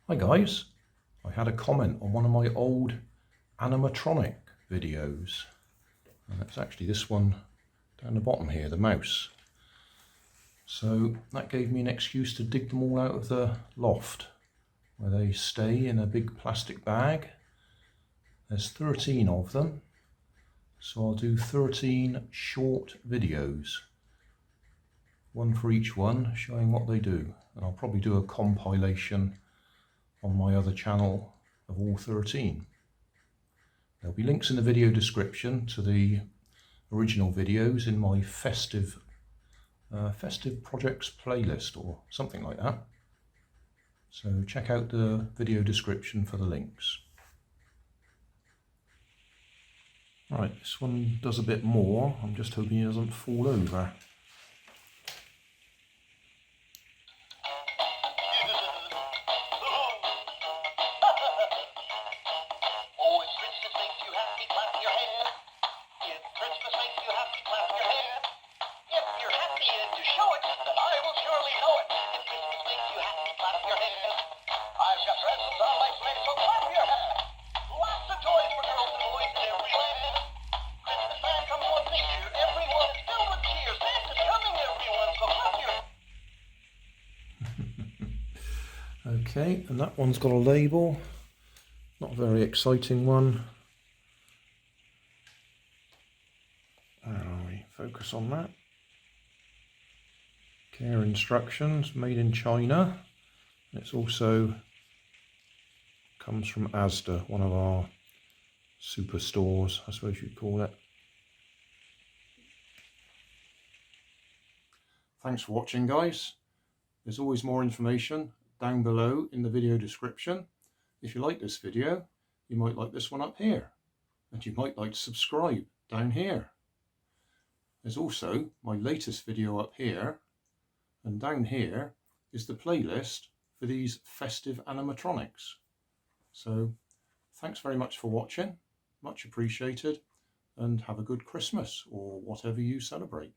Hi guys, I had a comment on one of my old animatronic videos, and it's actually this one down the bottom here, the mouse. So that gave me an excuse to dig them all out of the loft where they stay in a big plastic bag. There's 13 of them, so I'll do 13 short videos, one for each one, showing what they do, and I'll probably do a compilation on my other channel of all 13. There'll be links in the video description to the original videos in my festive projects playlist or something like that. So check out the video description for the links. Right, this one does a bit more. I'm just hoping he doesn't fall over. Okay, and that one's got a label, not a very exciting one. Where are we? Focus on that. Care instructions, made in China. It's also comes from Asda, one of our superstores, I suppose you'd call it. Thanks for watching, guys. There's always more information down below in the video description. If you like this video, you might like this one up here, and you might like to subscribe down here. There's also my latest video up here, and down here is the playlist for these festive animatronics. So thanks very much for watching, much appreciated, and have a good Christmas or whatever you celebrate.